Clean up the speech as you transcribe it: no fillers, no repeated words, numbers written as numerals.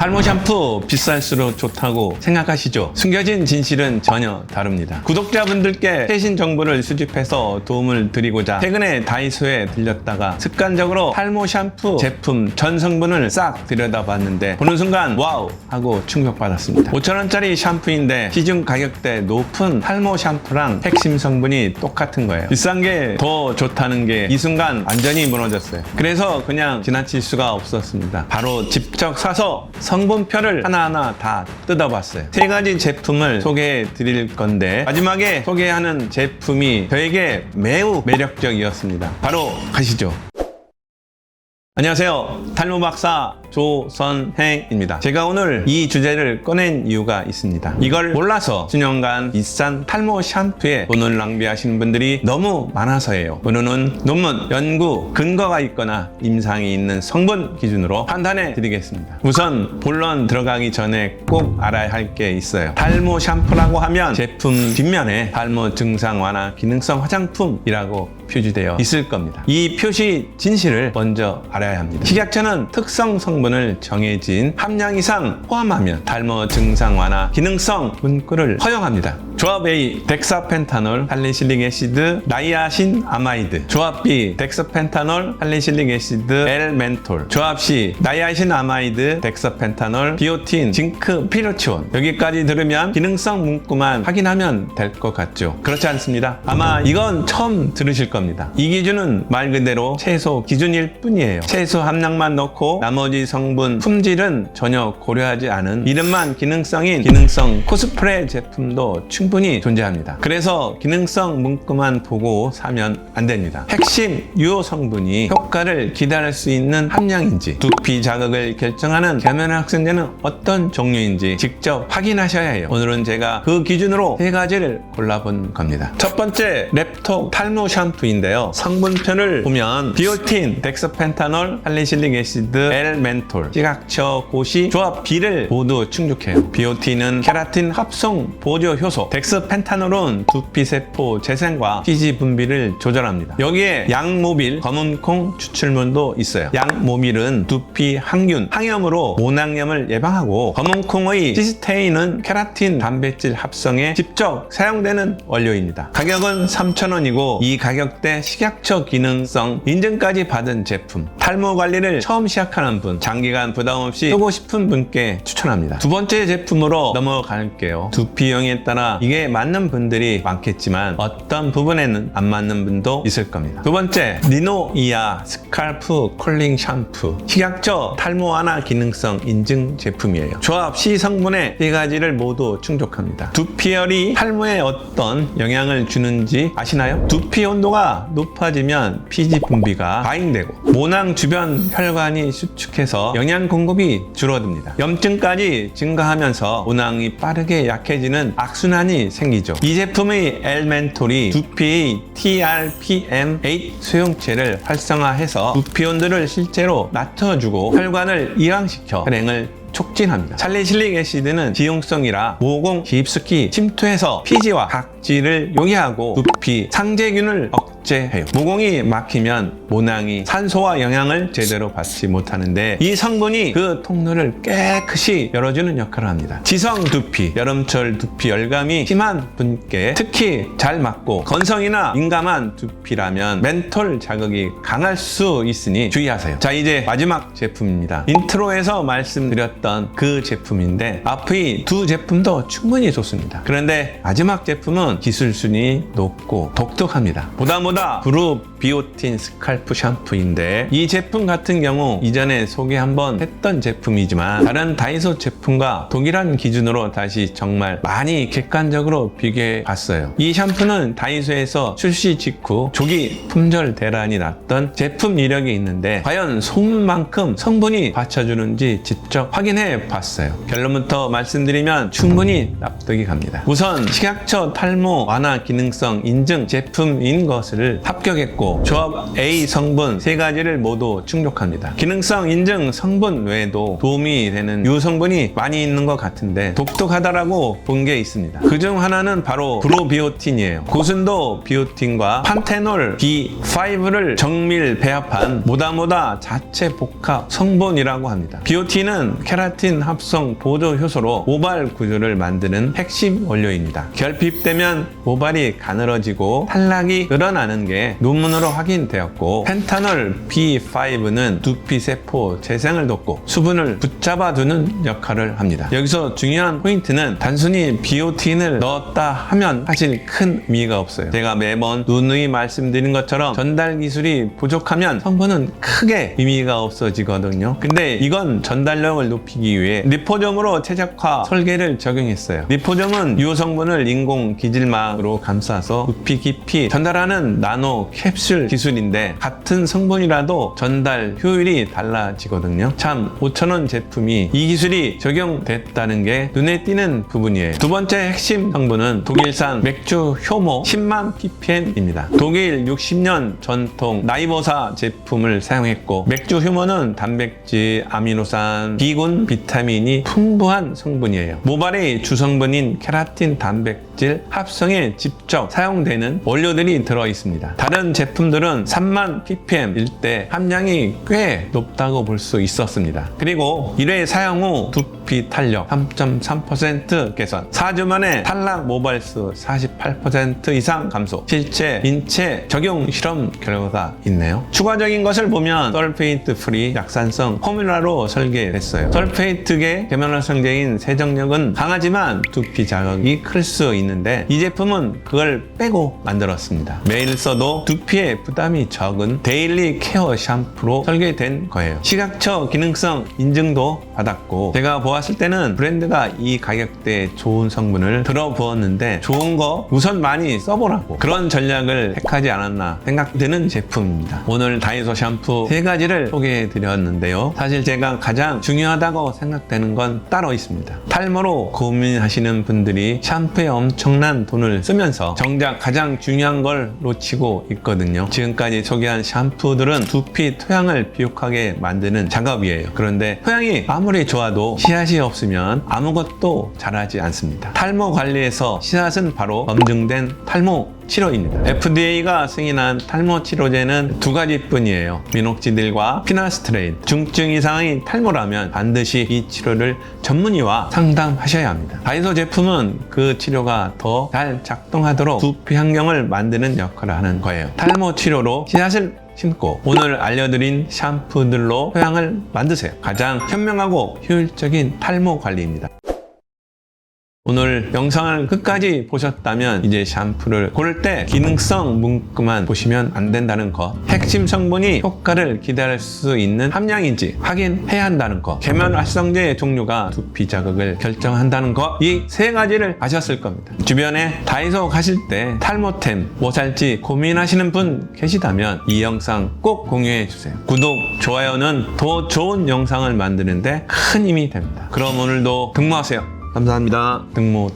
탈모 샴푸 비쌀수록 좋다고 생각하시죠? 숨겨진 진실은 전혀 다릅니다. 구독자분들께 최신 정보를 수집해서 도움을 드리고자 최근에 다이소에 들렸다가 습관적으로 탈모 샴푸 제품 전 성분을 싹 들여다봤는데 보는 순간 와우 하고 충격받았습니다. 5,000원짜리 샴푸인데 시중 가격대 높은 탈모 샴푸랑 핵심 성분이 똑같은 거예요. 비싼 게 더 좋다는 게 이 순간 완전히 무너졌어요. 그래서 그냥 지나칠 수가 없었습니다. 바로 직접 사서 성분표를 하나하나 다 뜯어봤어요. 3가지 제품을 소개해 드릴 건데 마지막에 소개하는 제품이 저에게 매우 매력적이었습니다. 바로 가시죠. 안녕하세요. 탈모 박사 조선행입니다. 제가 오늘 이 주제를 꺼낸 이유가 있습니다. 이걸 몰라서 수년간 비싼 탈모 샴푸에 돈을 낭비하시는 분들이 너무 많아서예요. 오늘은 논문, 연구, 근거가 있거나 임상이 있는 성분 기준으로 판단해 드리겠습니다. 우선 본론 들어가기 전에 꼭 알아야 할 게 있어요. 탈모 샴푸라고 하면 제품 뒷면에 탈모 증상 완화 기능성 화장품이라고 표시되어 있을 겁니다. 이 표시 진실을 먼저 알아야 합니다. 식약처는 특성 성분을 정해진 함량 이상 포함하면 탈모 증상 완화 기능성 문구를 허용합니다. 조합 A 덱사펜타놀, 살리실릭 애시드, 나이아신 아마이드. 조합 B 덱사펜타놀, 살리실릭 애시드, L-멘톨. 조합 C 나이아신 아마이드, 덱사펜타놀, 비오틴, 징크, 피로치온. 여기까지 들으면 기능성 문구만 확인하면 될 것 같죠? 그렇지 않습니다. 아마 이건 처음 들으실 겁니다. 이 기준은 말 그대로 최소 기준일 뿐이에요. 최소 함량만 넣고 나머지 성분, 품질은 전혀 고려하지 않은 이름만 기능성인 기능성 코스프레 제품도 충분히 존재합니다. 그래서 기능성 문구만 보고 사면 안 됩니다. 핵심 유효 성분이 효과를 기대할 수 있는 함량인지, 두피 자극을 결정하는 계면활성제는 어떤 종류인지 직접 확인하셔야 해요. 오늘은 제가 그 기준으로 3가지를 골라본 겁니다. 첫 번째 랩톡 탈모 샴푸인데요. 성분표를 보면 비오틴, 덱사펜타놀, 살리실릭 애시드, L-멘톨, 식약처 고시 조합 B를 모두 충족해요. 비오틴은 케라틴 합성 보조 효소, 덱스펜타놀은 두피세포 재생과 피지 분비를 조절합니다. 여기에 양모빌, 검은콩 추출물도 있어요. 양모빌은 두피 항균, 항염으로 모낭염을 예방하고 검은콩의 시스테인은 케라틴 단백질 합성에 직접 사용되는 원료입니다. 가격은 3,000원이고 이 가격대 식약처 기능성 인증까지 받은 제품. 탈모 관리를 처음 시작하는 분, 장기간 부담 없이 쓰고 싶은 분께 추천합니다. 두 번째 제품으로 넘어갈게요. 두피형에 따라 이게 맞는 분들이 많겠지만 어떤 부분에는 안 맞는 분도 있을 겁니다. 두 번째, 니노이아 스칼프 쿨링 샴푸. 식약처 탈모 완화 기능성 인증 제품이에요. 조합 C 성분의 3가지를 모두 충족합니다. 두피열이 탈모에 어떤 영향을 주는지 아시나요? 두피 온도가 높아지면 피지 분비가 과잉되고 모낭 주변 혈관이 수축해서 영양 공급이 줄어듭니다. 염증까지 증가하면서 모낭이 빠르게 약해지는 악순환이 생기죠. 이 제품의 L-멘톨이 두피의 TRPM8 수용체를 활성화해서 두피 온도를 실제로 낮춰주고 혈관을 이완시켜 혈행을 촉진합니다. 살리실릭 애시드는 지용성이라 모공 깊숙이 침투해서 피지와 각질을 용해하고 두피 상재균을 억제해요. 모공이 막히면 모낭이 산소와 영양을 제대로 받지 못하는데 이 성분이 그 통로를 깨끗이 열어주는 역할을 합니다. 지성 두피, 여름철 두피 열감이 심한 분께 특히 잘 맞고 건성이나 민감한 두피라면 멘톨 자극이 강할 수 있으니 주의하세요. 자, 이제 마지막 제품입니다. 인트로에서 말씀드렸던 그 제품인데 앞의 두 제품도 충분히 좋습니다. 그런데 마지막 제품은 기술순위 높고 독특합니다. 보다 그룹 비오틴 스칼프 샴푸인데 이 제품 같은 경우 이전에 소개 한번 했던 제품이지만 다른 다이소 제품과 동일한 기준으로 다시 정말 많이 객관적으로 비교해 봤어요. 이 샴푸는 다이소에서 출시 직후 조기 품절 대란이 났던 제품 이력이 있는데 과연 소문만큼 성분이 받쳐주는지 직접 확인해 봤어요. 결론부터 말씀드리면 충분히 납득이 갑니다. 우선 식약처 탈모 완화 기능성 인증 제품인 것을 합격했고 조합 A 성분 세 가지를 모두 충족합니다. 기능성 인증 성분 외에도 도움이 되는 유성분이 많이 있는 것 같은데 독특하다라고 본 게 있습니다. 그중 하나는 바로 프로비오틴이에요. 고순도 비오틴과 판테놀 B5를 정밀 배합한 모다모다 자체 복합 성분이라고 합니다. 비오틴은 케라틴 합성 보조 효소로 모발 구조를 만드는 핵심 원료입니다. 결핍되면 모발이 가늘어지고 탈락이 늘어나는 게 논문으로 확인되었고, 펜타놀 B5는 두피 세포 재생을 돕고 수분을 붙잡아두는 역할을 합니다. 여기서 중요한 포인트는 단순히 비오틴을 넣었다 하면 사실 큰 의미가 없어요. 제가 매번 누누이 말씀드린 것처럼 전달 기술이 부족하면 성분은 크게 의미가 없어지거든요. 근데 이건 전달력을 높이기 위해 리포점으로 최적화 설계를 적용했어요. 리포점은 유효 성분을 인공 기질막으로 감싸서 두피 깊이 전달하는 나노 캡슐 기술인데, 같은 성분이라도 전달 효율이 달라지거든요. 참 5,000원 제품이 이 기술이 적용됐다는 게 눈에 띄는 부분이에요. 두 번째 핵심 성분은 독일산 맥주 효모 10만 ppm입니다. 독일 60년 전통 나이보사 제품을 사용했고, 맥주 효모는 단백질, 아미노산, 비군, 비타민이 풍부한 성분이에요. 모발의 주성분인 케라틴 단백질 합성에 직접 사용되는 원료들이 들어있습니다. 다른 제품들은 3만 ppm일 때 함량이 꽤 높다고 볼 수 있었습니다. 그리고 1회 사용 후 두피 탄력 3.3% 개선, 4주 만에 탈락 모발수 48% 이상 감소, 실제 인체 적용 실험 결과가 있네요. 추가적인 것을 보면 설페이트 프리 약산성 포뮬라로 설계됐어요. 설페이트계 계면활성제인 세정력은 강하지만 두피 자극이 클 수 있는데, 이 제품은 그걸 빼고 만들었습니다. 매일 써도 두피에 부담이 적은 데일리 케어 샴푸로 설계된 거예요. 시각처 기능성 인증도 받았고, 제가 보았을 때는 브랜드가 이 가격대에 좋은 성분을 들어부었는데 좋은 거 우선 많이 써보라고 그런 전략을 택하지 않았나 생각되는 제품입니다. 오늘 다이소 샴푸 세 가지를 소개해 드렸는데요. 사실 제가 가장 중요하다고 생각되는 건 따로 있습니다. 탈모로 고민하시는 분들이 샴푸에 엄청난 돈을 쓰면서 정작 가장 중요한 걸 놓치고 있거든요. 지금까지 소개한 샴푸들은 두피 토양을 비옥하게 만드는 작업이에요. 그런데 토양이 아무리 좋아도 씨앗이 없으면 아무것도 자라지 않습니다. 탈모 관리에서 씨앗은 바로 검증된 탈모 치료입니다. FDA가 승인한 탈모 치료제는 두 가지뿐이에요. 미녹시딜과 피나스트레인. 중증 이상의 탈모라면 반드시 이 치료를 전문의와 상담하셔야 합니다. 다이소 제품은 그 치료가 더 잘 작동하도록 두피 환경을 만드는 역할을 하는 거예요. 탈모 치료로 씨앗을 심고 오늘 알려드린 샴푸들로 토양을 만드세요. 가장 현명하고 효율적인 탈모 관리입니다. 오늘 영상을 끝까지 보셨다면 이제 샴푸를 고를 때 기능성 문구만 보시면 안 된다는 것, 핵심 성분이 효과를 기대할 수 있는 함량인지 확인해야 한다는 것, 계면활성제의 종류가 두피 자극을 결정한다는 것, 이 세 가지를 아셨을 겁니다. 주변에 다이소 가실 때 탈모템 뭐 살지 고민하시는 분 계시다면 이 영상 꼭 공유해 주세요. 구독, 좋아요는 더 좋은 영상을 만드는데 큰 힘이 됩니다. 그럼 오늘도 등모하세요. 감사합니다. 등모.